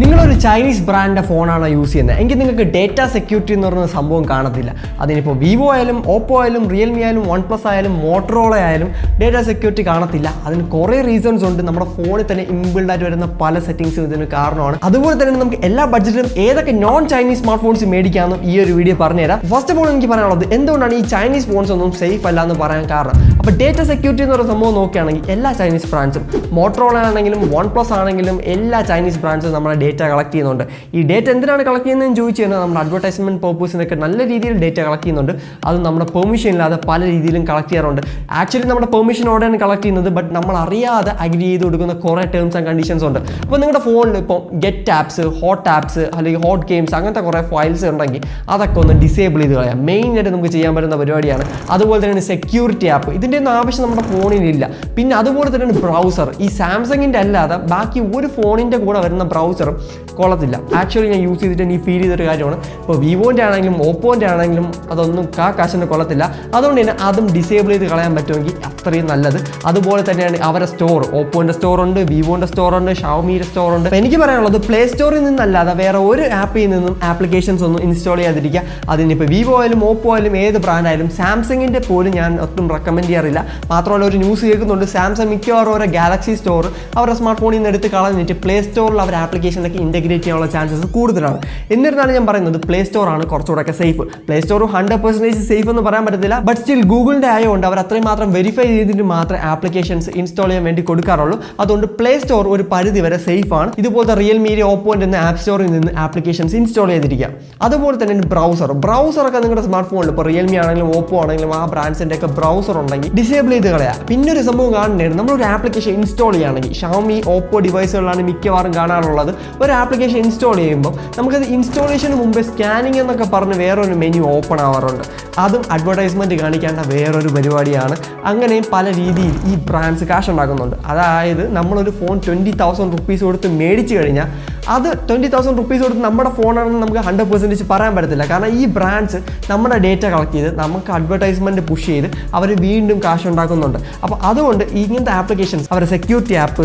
നിങ്ങളൊരു ചൈനീസ് ബ്രാൻഡിൻ്റെ ഫോണാണ് യൂസ് ചെയ്യുന്നത് എങ്കിൽ നിങ്ങൾക്ക് ഡേറ്റ സെക്യൂരിറ്റി എന്ന് പറയുന്ന സംഭവം കാണത്തില്ല. അതിനിപ്പോൾ വിവോ ആയാലും ഓപ്പോ ആയാലും റിയൽമി ആയാലും വൺ പ്ലസ് ആയാലും മോട്ടറോള ആയാലും ഡേറ്റ സെക്യൂരിറ്റി കാണത്തില്ല. അതിന് കുറേ റീസൺസ് ഉണ്ട്. നമ്മുടെ ഫോണിൽ തന്നെ ഇൻബിൽഡായിട്ട് വരുന്ന പല സെറ്റിംഗ്സും ഇതിന് കാരണമാണ്. അതുപോലെ തന്നെ നമുക്ക് എല്ലാ ബഡ്ജറ്റിലും ഏതൊക്കെ നോൺ ചൈനീസ് സ്മാർട്ട് ഫോൺസ് മേടിക്കാമെന്നും ഈ ഒരു വീഡിയോ പറഞ്ഞുതരാം. ഫസ്റ്റ് ഓഫ് ഓൾ എനിക്ക് പറയാനുള്ളത് എന്തുകൊണ്ടാണ് ഈ ചൈനീസ് ഫോൺസ് ഒന്നും സേഫ് അല്ല എന്ന് പറയാൻ കാരണം. അപ്പോൾ ഡേറ്റ സെക്യൂരിറ്റി എന്ന് പറയുന്ന സംഭവം നോക്കുകയാണെങ്കിൽ എല്ലാ ചൈനീസ് ബ്രാൻഡ്സും മോട്ടറോള ആണെങ്കിലും വൺ പ്ലസ് ആണെങ്കിലും എല്ലാ ചൈനീസ് ബ്രാൻഡ്സും നമ്മുടെ ഡേറ്റ കളക്ട് ചെയ്യുന്നുണ്ട്. ഈ ഡേറ്റ എന്തിനാണ് കളക്ട് ചെയ്യുന്നതെന്ന് ചോദിച്ചു കഴിഞ്ഞാൽ നമ്മുടെ അഡ്വർടൈസ്മെന്റ് പർപ്പസിനൊക്കെ നല്ല രീതിയിൽ ഡേറ്റ കളക്ട് ചെയ്യുന്നുണ്ട്. അത് നമ്മുടെ പെർമിഷൻ ഇല്ലാതെ പല രീതിയിലും കളക്ട് ചെയ്യാറുണ്ട്. ആക്ച്വലി നമ്മുടെ പെർമിഷനോടെയാണ് കളക്ട് ചെയ്യുന്നത്. ബട്ട് നമ്മൾ അറിയാതെ അഗ്രി ചെയ്ത് കൊടുക്കുന്ന കുറേ ടേംസ് ആൻഡ് കണ്ടീഷൻസ് ഉണ്ട്. അപ്പോൾ നിങ്ങളുടെ ഫോണിൽ ഇപ്പോൾ ഗെറ്റ് ആപ്സ്, ഹോട്ട് ആപ്സ് അല്ലെങ്കിൽ ഹോട്ട് ഗെയിംസ് അങ്ങനത്തെ കുറേ ഫയൽസ് ഉണ്ടെങ്കിൽ അതൊക്കെ ഒന്ന് ഡിസേബിൾ ചെയ്ത് കളയാം. മെയിനായിട്ട് നമുക്ക് ചെയ്യാൻ പറ്റുന്ന പരിപാടിയാണ്. അതുപോലെ തന്നെ സെക്യൂരിറ്റി ആപ്പ്, ഇതിൻ്റെ ഒന്നും ആവശ്യം നമ്മുടെ ഫോണിലില്ല. പിന്നെ അതുപോലെ തന്നെ ബ്രൗസർ, ഈ സാംസങ്ങിൻ്റെ അല്ലാതെ ബാക്കി ഒരു ഫോണിൻ്റെ കൂടെ വരുന്ന ബ്രൗസറും കൊള്ളത്തില്ല. ആക്ച്വലി ഞാൻ യൂസ് ചെയ്തിട്ട് എനിക്ക് ഫീൽ ചെയ്തൊരു കാര്യമാണ്. ഇപ്പോൾ വിവോൻ്റെ ആണെങ്കിലും ഓപ്പോൻ്റെ ആണെങ്കിലും അതൊന്നും കാശിന് കൊള്ളത്തില്ല. അതുകൊണ്ട് തന്നെ അതും ഡിസേബിൾ ചെയ്ത് കളയാൻ പറ്റുമെങ്കിൽ അത്രയും നല്ലത്. അതുപോലെ തന്നെയാണ് അവരുടെ സ്റ്റോർ, ഓപ്പോൻ്റെ സ്റ്റോർ ഉണ്ട്, വിവോൻ്റെ സ്റ്റോർ ഉണ്ട്, ഷവോമിയുടെ സ്റ്റോർ ഉണ്ട്. അപ്പോൾ എനിക്ക് പറയാനുള്ളത് പ്ലേ സ്റ്റോറിൽ നിന്നല്ലാതെ വേറെ ഒരു ആപ്പിൽ നിന്നും ആപ്ലിക്കേഷൻസ് ഒന്നും ഇൻസ്റ്റാൾ ചെയ്യാതിരിക്കുക. അതിനിപ്പോൾ വിവോ ആയാലും ഓപ്പോ ആയാലും ഏത് ബ്രാൻഡായാലും സാംസങ്ങിൻ്റെ പോലും ഞാൻ ഒട്ടും റെക്കമെൻഡ് ചെയ്യാറില്ല. മാത്രമല്ല ഒരു ന്യൂസ് കേൾക്കുന്നുണ്ട്, സാംസങ് മിക്കവാറും ഒരു ഗാലക്സി സ്റ്റോർ അവരുടെ സ്മാർട്ട് ഫോണിൽ നിന്ന് എടുത്ത് കളഞ്ഞിട്ട് പ്ലേ സ്റ്റോറിൽ അവർ ആപ്ലിക്കേഷനൊക്കെ ഇൻറ്റഗ്രേറ്റ് ചെയ്യാനുള്ള ചാൻസസ് കൂടുതലാണ്. എന്നിരുന്നാലും ഞാൻ പറയുന്നത് പ്ലേ സ്റ്റോർ ആണ് കുറച്ചുകൂടെ സേഫ്. പ്ലേ സ്റ്റോർ 100% സേഫ് എന്ന് പറയാൻ പറ്റത്തില്ല. ബട്ട് സ്റ്റിൽ ഗൂഗിളിൻ്റെ ആയതുകൊണ്ട് അവർ അത്രയും മാത്രം വെരിഫൈ ചെയ്തിട്ട് മാത്രമേ ആപ്ലിക്കേഷൻസ് ഇൻസ്റ്റാൾ ചെയ്യാൻ വേണ്ടി കൊടുക്കാറുള്ളൂ. അതുകൊണ്ട് പ്ലേ സ്റ്റോർ ഒരു പരിധി വരെ സേഫ് ആണ്. ഇതുപോലത്തെ റിയൽമിയുടെ ഓപ്പോൻ്റെ ആപ്പ് സ്റ്റോറിൽ നിന്ന് ആപ്ലിക്കേഷൻസ് ഇൻസ്റ്റാൾ ചെയ്തിരിക്കാം. അതുപോലെ തന്നെ ബ്രൗസറൊക്കെ നിങ്ങളുടെ സ്മാർട്ട് ഫോണിൽ ഇപ്പോൾ റിയൽമി ആണെങ്കിലും ഓപ്പോ ആണെങ്കിലും ആ ബ്രാൻഡ്സിൻ്റെ ഒക്കെ ബ്രൗസർ ഉണ്ടെങ്കിൽ ഡിസേബിൾ ചെയ്ത് കളയാം. പിന്നെ ഒരു സംഭവം കാണുന്നതാണ്, നമ്മളൊരു ആപ്ലിക്കേഷൻ ഇൻസ്റ്റാൾ ചെയ്യുകയാണെങ്കിൽ ഷവോമി ഓപ്പോ ഡിവൈസുകളിലാണ് മിക്കവാറും കാണാറുള്ളത്. ഒരു ആപ്ലിക്കേഷൻ ഇൻസ്റ്റാൾ ചെയ്യുമ്പോൾ നമുക്കത് ഇൻസ്റ്റാളേഷന് മുമ്പ് സ്കാനിങ് എന്നൊക്കെ പറഞ്ഞ് വേറൊരു മെനു ഓപ്പൺ ആവാറുണ്ട്. അതും അഡ്വർടൈസ്മെൻറ്റ് കാണിക്കേണ്ട വേറൊരു പരിപാടിയാണ്. അങ്ങനെയും പല രീതിയിൽ ഈ ബ്രാൻഡ്സ് കാശ് ഉണ്ടാക്കുന്നുണ്ട്. അതായത് നമ്മളൊരു ഫോൺ 20,000 റുപ്പീസ് കൊടുത്ത് മേടിച്ചു കഴിഞ്ഞാൽ അത് 20,000 റുപ്പീസ് കൊടുത്ത് നമ്മുടെ ഫോണാണെന്ന് നമുക്ക് 100% പറയാൻ പറ്റത്തില്ല. കാരണം ഈ ബ്രാൻഡ്സ് നമ്മുടെ ഡേറ്റ കളക്ട് ചെയ്ത് നമുക്ക് അഡ്വർടൈസ്മെൻറ്റ് പുഷ് ചെയ്ത് അവർ വീണ്ടും കാശ് ഉണ്ടാക്കുന്നുണ്ട്. അപ്പോൾ അതുകൊണ്ട് ഇങ്ങനത്തെ ആപ്ലിക്കേഷൻസ് അവരുടെ സെക്യൂരിറ്റി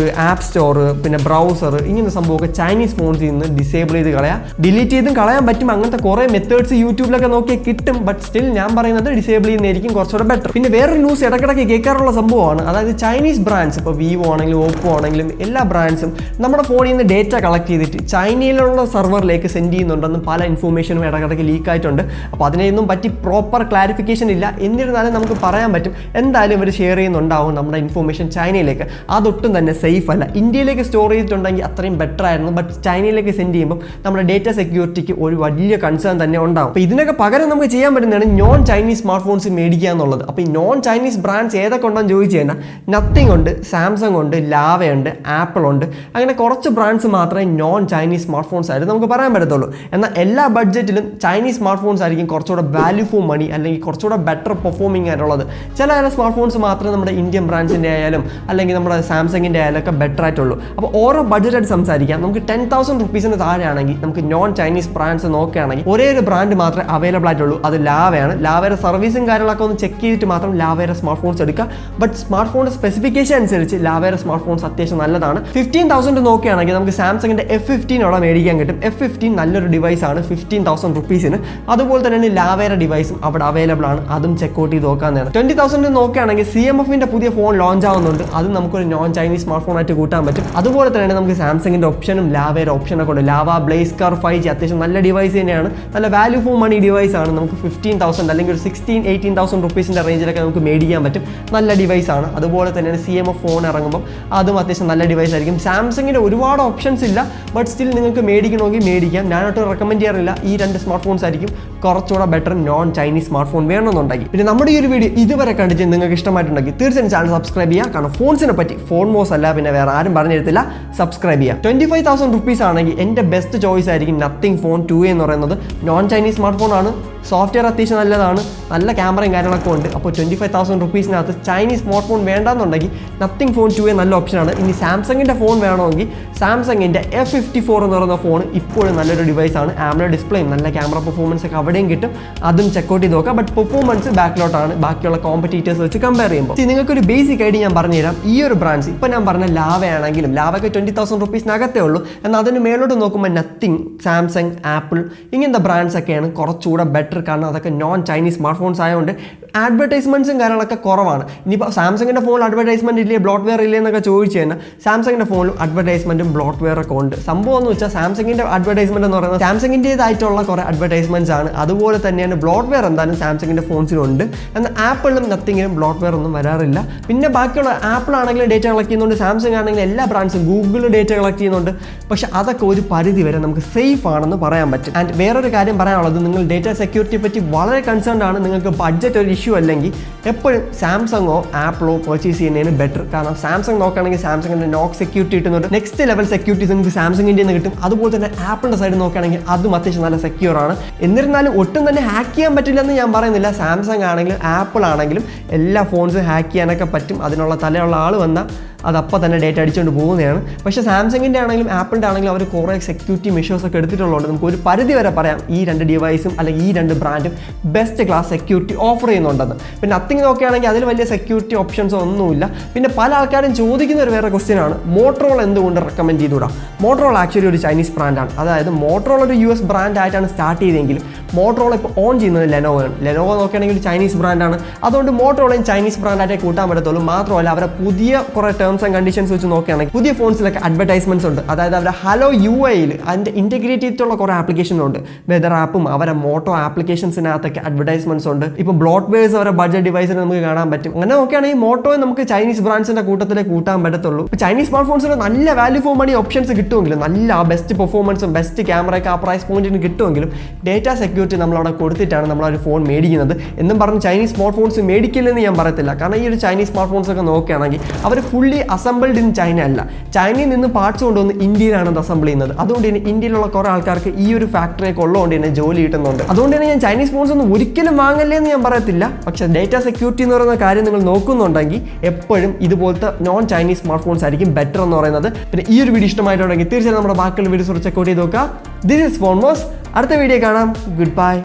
ആപ്പ് സ്റ്റോർ, പിന്നെ ബ്രൗസർ, ഇങ്ങനത്തെ സംഭവമൊക്കെ ചൈനീസ് ഫോൺസിൽ നിന്ന് ഡിസേബിൾ ചെയ്ത് കളയാം. ഡിലീറ്റ് ചെയ്തും കളയാൻ പറ്റും. അങ്ങനത്തെ കുറേ മെത്തേഡ്സ് യൂട്യൂബിലൊക്കെ നോക്കിയാൽ കിട്ടും. ബട്ട് സ്റ്റിൽ ഞാൻ പറയുന്നത് ഡിസേബിൾ ചെയ്യുന്നതായിരിക്കും കുറച്ചുകൂടെ ബെറ്റർ. പിന്നെ വേറൊരു ന്യൂസ് ഇടയ്ക്കിടയ്ക്ക് കേൾക്കാറുള്ള സംഭവമാണ്, അതായത് ചൈനീസ് ബ്രാൻഡ്സ് ഇപ്പോൾ വിവോ ആണെങ്കിലും ഓപ്പോ ആണെങ്കിലും എല്ലാ ബ്രാൻഡ്സും നമ്മുടെ ഫോണിൽ നിന്ന് ഡേറ്റ കളക്ട് ചെയ്തിട്ട് ചൈനയിലുള്ള സെർവറിലേക്ക് സെൻഡ് ചെയ്യുന്നുണ്ടെന്ന് പല ഇൻഫോർമേഷനും ഇടയ്ക്കിടയ്ക്ക് ലീക്ക് ആയിട്ടുണ്ട്. അപ്പോൾ അതിനെയൊന്നും പറ്റി പ്രോപ്പർ ക്ലാരിഫിക്കേഷൻ ഇല്ല. എന്നിരുന്നാലും നമുക്ക് പറയാൻ പറ്റും എന്തായാലും ഇവർ ഷെയർ ചെയ്യുന്നുണ്ടാവും നമ്മുടെ ഇൻഫോർമേഷൻ ചൈനയിലേക്ക്. അതൊട്ടും തന്നെ സേഫ് അല്ല. ഇന്ത്യയിലേക്ക് സ്റ്റോർ ചെയ്തിട്ടുണ്ടെങ്കിൽ അത്രയും ബെറ്റർ ആയിരുന്നു. ബട്ട് ചൈനയിലേക്ക് സെൻഡ് ചെയ്യുമ്പോൾ നമ്മുടെ ഡേറ്റ സെക്യൂരിറ്റിക്ക് ഒരു വലിയ കൺസേൺ തന്നെ ഉണ്ടാവും. അപ്പോൾ ഇതിനൊക്കെ പകരം നമുക്ക് ചെയ്യാൻ പറ്റുന്നതാണ് നോൺ ചൈനീസ് സ്മാർട്ട് ഫോൺസ് മേടിക്കുക എന്നുള്ളത്. അപ്പോൾ ഈ നോൺ ചൈനീസ് ബ്രാൻഡ്സ് ഏതൊക്കെ ഉണ്ടെന്ന് ചോദിച്ചു കഴിഞ്ഞാൽ നത്തിങ് ഉണ്ട്, സാംസങ് ഉണ്ട്, ലാവയുണ്ട്, ആപ്പിൾ ഉണ്ട്. അങ്ങനെ കുറച്ച് ബ്രാൻഡ്സ് മാത്രമേ നോൺ ചൈനീസ് സ്മാർട്ട് ഫോൺസ് ആയിട്ട് നമുക്ക് പറയാൻ പറ്റത്തുള്ളൂ. എന്നാൽ എല്ലാ ബഡ്ജറ്റിലും ചൈനീസ് സ്മാർട്ട് ഫോൺസ് ആയിരിക്കും കുറച്ചുകൂടെ വാല്യൂ ഫോർ മണി അല്ലെങ്കിൽ കുറച്ചുകൂടെ ബെറ്റർ പെർഫോമിംഗ് ആയിട്ടുള്ളത്. ചില സ്മാർട്ട് ഫോൺസ് മാത്രമേ നമ്മുടെ ഇന്ത്യൻ ബ്രാൻഡ്സിൻ്റെ ആയാലും അല്ലെങ്കിൽ നമ്മുടെ സാംസങ്ങിൻ്റെ ആയാലും ഒക്കെ ബെറ്റർ ആയിട്ടുള്ളൂ. അപ്പോൾ ഓരോ ബഡ്ജറ്റായിട്ട് സംസാരിക്കാം. നമുക്ക് 10,000 റുപ്പീസിന് താഴെയാണെങ്കിൽ നമുക്ക് നോൺ ചൈനീസ് ബ്രാൻഡ്സ് നോക്കുകയാണെങ്കിൽ ഒരേ ഒരു ബ്രാൻഡ് മാത്രമേ അവൈലബിൾ ആയിട്ടുള്ളൂ. അത് ലാവയാണ്. ലാവയുടെ സർവീസും കാര്യങ്ങളൊക്കെ ഒന്ന് ചെക്ക് ചെയ്തിട്ട് മാത്രം ലാവയുടെ സ്മാർട്ട് ഫോൺസ് എടുക്കുക. ബട്ട് സ്മാർട്ട് ഫോണിൻ്റെ സ്പെസിഫിക്കേഷൻ അനുസരിച്ച് ലാവയുടെ സ്മാർട്ട് ഫോൺസ് അത്യാവശ്യം നല്ലതാണ്. 15,000 നോക്കുകയാണെങ്കിൽ നമുക്ക് സാംസങ്ങിൻ്റെ F15 അവിടെ മേടിക്കാൻ കിട്ടും. F15 നല്ലൊരു ഡിവൈസാണ് 15,000 റുപ്പീസിന്. അതുപോലെ തന്നെ ലാവയുടെ ഡിവൈസും അവിടെ അവൈലബിൾ ആണ്. അതും ചെക്കൗട്ട് ചെയ്ത് നോക്കാവുന്നതാണ്. 20,000 നോക്കുകയാണെങ്കിൽ CMFൻ്റെ പുതിയ ഫോൺ ലോഞ്ച് ആവുന്നുണ്ട്. അതും നമുക്കൊരു നോൺ ചൈനീസ് സ്മാർട്ട് ഫോൺ ആയിട്ട് കൂട്ടാൻ പറ്റും. അതുപോലെ തന്നെ നമുക്ക് സാംസങ്ങിൻ്റെ ഓപ്ഷനും ലാവയുടെ ഓപ്ഷനൊക്കെ ഉണ്ട്. ലാവ ബ്ലേസ്കാർ 5G അത്യാവശ്യം നല്ല ഡിവൈസ് തന്നെയാണ്. നല്ല വാല്യൂ ഫോർ മണി ഡിവൈസാണ്. നമുക്ക് 15,000 അല്ലെങ്കിൽ ഒരു 16,000-18,000 റുപ്പീസിൻ്റെ റേഞ്ചിലൊക്കെ നമുക്ക് മേടിക്കാൻ പറ്റും. നല്ല ഡിവൈസാണ്. അതുപോലെ തന്നെയാണ് CMF ഫോൺ ഇറങ്ങുമ്പോൾ അതും അത്യാവശ്യം നല്ല ഡിവൈസ് ആയിരിക്കും. സാംസങ്ങിൻ്റെ ഒരുപാട് ഓപ്ഷൻസ് ഇല്ല. ബട്ട് സ്റ്റിൽ നിങ്ങൾക്ക് മേടിക്കണമെങ്കിൽ മേടിക്കാം. ഞാനൊട്ട് റെക്കമെൻഡ് ചെയ്യാറില്ല. ഈ രണ്ട് സ്മാർട്ട് ഫോൺസ് ആയിരിക്കും കുറച്ചുകൂടെ better non Chinese smart phone വേണമെന്നുണ്ടെങ്കിൽ. പിന്നെ നമ്മുടെ ഈ ഒരു വീഡിയോ ഇതുവരെ കണ്ടിട്ട് നിങ്ങൾക്ക് ഇഷ്ടമായിട്ടുണ്ടെങ്കിൽ തീർച്ചയായും ചാനൽ സബ്സ്ക്രൈബ് ചെയ്യുക. കാരണം ഫോൺസിനെ പറ്റി ഫോൺ മോസ് അല്ല പിന്നെ വേറെ ആരും പറഞ്ഞു തരത്തില്ല. സബ്സ്ക്രൈബ് ചെയ്യുക. 25,000 റുപ്പീസ് ആണെങ്കിൽ എൻ്റെ ബെസ്റ്റ് ചോയ്സ് ആയിരിക്കും നത്തിങ് ഫോൺ 2A എന്ന് പറയുന്നത്. നോൺ ചൈനീസ് സ്മാർട്ട് ഫോൺ ആണ്. സോഫ്റ്റ്വെയർ അത്യാവശ്യം നല്ലതാണ്. നല്ല ക്യാമറയും കാര്യങ്ങളൊക്കെ ഉണ്ട്. അപ്പോൾ 25,000 റുപ്പീസിനകത്ത് ചൈനീസ് സ്മാർട്ട് ഫോൺ വേണ്ടെന്നുണ്ടെങ്കിൽ നത്തിങ് ഫോൺ 2A നല്ല ഓപ്ഷനാണ്. ഇനി സാംസങ്ങിൻ്റെ ഫോൺ വേണമെങ്കിൽ സാംസങ്ങിൻ്റെ F54 എന്ന് പറയുന്ന ഫോൺ ഇപ്പോഴും നല്ലൊരു ഡിവൈസാണ്. ആംബ്ലോ ഡിസ്പ്ലേയും നല്ല ക്യാമറ പെർഫോമൻസ് ഒക്കെ അവിടെയും കിട്ടും, അതും ചെക്കൗട്ട് ചെയ്ത് നോക്കാം. ബട്ട് പെർഫോമൻസ് ബാക്കിലോട്ടാണ് ബാക്കിയുള്ള കോമ്പറ്റീറ്റേഴ്സ് വെച്ച് കമ്പയർ ചെയ്യുമ്പോൾ. നിങ്ങൾക്കൊരു ബേസിക് ഐഡിയ ഞാൻ പറഞ്ഞുതരാം. ഈ ഒരു ബ്രാൻഡ്സ് ഇപ്പോൾ ഞാൻ പറഞ്ഞ ലാവ ആണെങ്കിലും ലാവയ്ക്ക് 20,000 റുപ്പീസിനകത്തേ ഉള്ളൂ. എന്നാൽ അതിന് മേലോട്ട് നോക്കുമ്പോൾ നത്തിങ്, സാംസങ്, ആപ്പിൾ ഇങ്ങനത്തെ ബ്രാൻഡ്സ് ഒക്കെയാണ് കുറച്ചുകൂടെ ബെറ്റർ. കാരണം അതൊക്കെ നോൺ ചൈനീസ് സ്മാർട്ട് ഫോൺസ് ആയതുകൊണ്ട് അഡ്വർടൈസ്മെൻറ്റ്സും കാര്യങ്ങളൊക്കെ കുറവാണ്. ഇനിയിപ്പോൾ സാംസങ്ങിൻ്റെ ഫോണിൽ അഡ്വർടൈസ്മെൻറ്റ് ഇല്ലേ, ബ്ലോട്ട്വെയർ ഇല്ലേ എന്നൊക്കെ ചോദിച്ചു കഴിഞ്ഞാൽ സാംസങ്ങിൻ്റെ ഫോണിലും അഡ്വർടൈസ്മെൻറ്റും ബ്ലോട്ട്വെയർ ഒക്കെ ഉണ്ട്. സംഭവം എന്ന് വെച്ചാൽ സാംസങ്ങിൻ്റെ അഡ്വർടൈസ്മെൻറ്റ് എന്ന് പറയുന്നത് സാംസങ്ങിൻ്റേതായിട്ടുള്ള കുറേ അഡ്വർടൈസ്മെൻറ്റ്സ് ആണ്. അതുപോലെ തന്നെയാണ് ബ്ലോട്ട്വെയർ എന്തായാലും സാംസങ്ങിൻ്റെ ഫോൺസിലുണ്ട്. എന്നാൽ ആപ്പിളിലും നത്തിങ്ങിലും ബ്ലോട്ട്വെയർ ഒന്നും വരാറില്ല. പിന്നെ ബാക്കിയുള്ള ആപ്പിൾ ആണെങ്കിലും ഡേറ്റ കളക്ട് ചെയ്യുന്നുണ്ട്, സാംസങ് ആണെങ്കിലും എല്ലാ ബ്രാൻഡ്സും ഗൂഗിൾ ഡേറ്റ കളക്ട് ചെയ്യുന്നുണ്ട്. പക്ഷേ അതൊക്കെ ഒരു പരിധി വരെ നമുക്ക് സേഫ് ആണെന്ന് പറയാൻ പറ്റും. ആൻഡ് വേറൊരു കാര്യം പറയാനുള്ളത്, നിങ്ങൾ ഡേറ്റ സെക്യൂരിറ്റിയെ പറ്റി വളരെ കൺസേൺഡ് ആണ്, നിങ്ങൾക്ക് ബഡ്ജറ്റ് ഒരു ഇഷ്യൂ അല്ലെങ്കിൽ എപ്പോഴും സാംസങ്ങോ ആപ്പിളോ പർച്ചേസ് ചെയ്യുന്നതിന് ബെറ്റർ. കാരണം സാംസങ് നോക്കുകയാണെങ്കിൽ സാംസങ്ങിൻ്റെ നോക്ക് സെക്യൂരിറ്റി കിട്ടുന്നുണ്ട്, നെക്സ്റ്റ് ലെവൽ സെക്യൂരിറ്റീസ് നിങ്ങൾക്ക് സാംസങ്ങിൻ്റെ നിന്ന് കിട്ടും. അതുപോലെ തന്നെ ആപ്പിളിൻ്റെ സൈഡ് നോക്കുകയാണെങ്കിൽ അതും അത്യാവശ്യം നല്ല സെക്യൂർ ആണ്. എന്നിരുന്നാലും ഒട്ടും തന്നെ ഹാക്ക് ചെയ്യാൻ പറ്റില്ലെന്ന് ഞാൻ പറയുന്നില്ല. സാംസങ് ആണെങ്കിലും ആപ്പിൾ ആണെങ്കിലും എല്ലാ ഫോൺസും ഹാക്ക് ചെയ്യാനൊക്കെ പറ്റും. അതിനുള്ള തലയുള്ള ആൾ വന്നാൽ അതപ്പോൾ തന്നെ ഡേറ്റ അടിച്ചുകൊണ്ട് പോകുന്നതാണ്. പക്ഷേ സാംസങ്ങിൻ്റെ ആണെങ്കിലും ആപ്പിളിൻ്റെ ആണെങ്കിലും അവർ കുറേ സെക്യൂരിറ്റി മെഷേഴ്സ് ഒക്കെ എടുത്തിട്ടുള്ളതുകൊണ്ട് നമുക്ക് ഒരു പരിധി വരെ പറയാം ഈ രണ്ട് ഡിവൈസും അല്ലെങ്കിൽ ഈ രണ്ട് ബ്രാൻഡും ബെസ്റ്റ് ക്ലാസ് സെക്യൂരിറ്റി ഓഫർ ചെയ്യുന്നുണ്ടെന്ന്. പിന്നെ നത്തിങ് നോക്കുകയാണെങ്കിൽ അതിൽ വലിയ സെക്യൂരിറ്റി ഓപ്ഷൻസ് ഒന്നുമില്ല. പിന്നെ പല ആൾക്കാരും ചോദിക്കുന്ന ഒരു വേറെ ക്വസ്റ്റ്യൻ ആണ്, മോട്ടറോള എന്തുകൊണ്ട് റെക്കമെൻഡ് ചെയ്തുകൂടാ? മോട്ടറോള ആക്ച്വലി ഒരു ചൈനീസ് ബ്രാൻഡാണ്. അതായത് മോട്ടറോള ഒരു US ബ്രാൻഡ് ആയിട്ടാണ് സ്റ്റാർട്ട് ചെയ്തെങ്കിലും മോട്ടറോള ഇപ്പോൾ ഓൺ ചെയ്യുന്നത് ലെനോവയാണ്. ലെനോവോ നോക്കുകയാണെങ്കിൽ ഒരു ചൈനീസ് ബ്രാൻഡാണ്. അതുകൊണ്ട് മോട്ടറോളയും ചൈനീസ് ബ്രാൻഡായിട്ടേ കൂട്ടാൻ പറ്റത്തുള്ളൂ. മാത്രമല്ല അവരെ പുതിയ കുറേ ടേംസ് ആൻഡ് കണ്ടീഷൻസ് വെച്ച് നോക്കുകയാണെങ്കിൽ പുതിയ ഫോൺസിലൊക്കെ അഡ്വർടൈസ്മെന്റ്സ് ഉണ്ട്. അതായത് അവരുടെ ഹലോ UIയിൽ അതിൻ്റെ ഇൻറ്റഗ്രേറ്റ് ചെയ്തിട്ടുള്ള കുറേ ആപ്ലിക്കേഷൻ ഉണ്ട്. വെതർ ആപ്പും അവരെ മോട്ടോ ആപ്ലിക്കേഷൻസിനകത്തൊക്കെ അഡ്വർടൈസ്മെന്റ്സ് ഉണ്ട്. ഇപ്പോൾ ബ്ലോട്ട്വെയർസ് അവരെ ബഡ്ജറ്റ് ഡിവൈസിൽ നമുക്ക് കാണാൻ പറ്റും. അങ്ങനെ നോക്കുകയാണെങ്കിൽ മോട്ടോയെ നമുക്ക് ചൈനീസ് ബ്രാൻഡ്സിന്റെ കൂട്ടത്തിലേ കൂട്ടാൻ പറ്റത്തുള്ളൂ. ഇപ്പോൾ ചൈനീസ് സ്മാർട്ട് ഫോൺസിന് നല്ല വാല്യൂ ഫോർ മണി ഓപ്ഷൻസ് കിട്ടുമെങ്കിലും, നല്ല ബെസ്റ്റ് പെർഫോമൻസും ബെസ്റ്റ് ക്യാമറയൊക്കെ ആ പ്രൈസ് പോയിന്റിന് കിട്ടുമെങ്കിലും ഡേറ്റ സെക്യൂരിറ്റി നമ്മളവിടെ കൊടുത്തിട്ടാണ് നമ്മളൊരു ഫോൺ മേടിക്കുന്നത്. എന്നും പറഞ്ഞ് ചൈനീസ് സ്മാർട്ട് ഫോൺസ് മേടിക്കില്ലെന്ന് ഞാൻ പറയത്തില്ല. കാരണം ഈ ഒരു ചൈനീസ് സ്മാർട്ട് ഫോൺസ് ഒക്കെ നോക്കുകയാണെങ്കിൽ അവർ ഫുള്ളി അസംബിൾഡ് ഇൻ ചൈന അല്ല, ചൈനയിൽ നിന്ന് പാർട്സ് കൊണ്ടുവന്ന് ഇന്ത്യയിലാണ് അത് അസംബിൾ ചെയ്യുന്നത്. അതുകൊണ്ട് തന്നെ ഇന്ത്യയിലുള്ള കുറേ ആൾക്കാർക്ക് ഈ ഒരു ഫാക്ടറിയൊക്കെ ഉള്ളതുകൊണ്ട് തന്നെ ജോലി കിട്ടുന്നുണ്ട്. അതുകൊണ്ട് തന്നെ ഞാൻ ചൈനീസ് ഫോൺസ് ഒന്നും ഒരിക്കലും വാങ്ങല്ലേ എന്ന് ഞാൻ പറയത്തില്ല. പക്ഷേ ഡേറ്റ സെക്യൂരിറ്റി എന്ന് പറയുന്ന കാര്യം നിങ്ങൾ നോക്കുന്നുണ്ടെങ്കിൽ എപ്പോഴും ഇതുപോലത്തെ നോൺ ചൈനീസ് സ്മാർട്ട് ഫോൺസ് ആയിരിക്കും ബെറ്റർ എന്ന് പറയുന്നത്. പിന്നെ ഈ ഒരു വീഡിയോ ഇഷ്ടമായിട്ടുണ്ടെങ്കിൽ തീർച്ചയായും നമ്മുടെ ബാക്കിയുള്ള വീഡിയോസ് ചെക്കൗട്ട് ചെയ്ത് നോക്കുക. ദിസ് ഇസ് ഫോൺമോസ്. അടുത്ത വീഡിയോ കാണാം. Good by.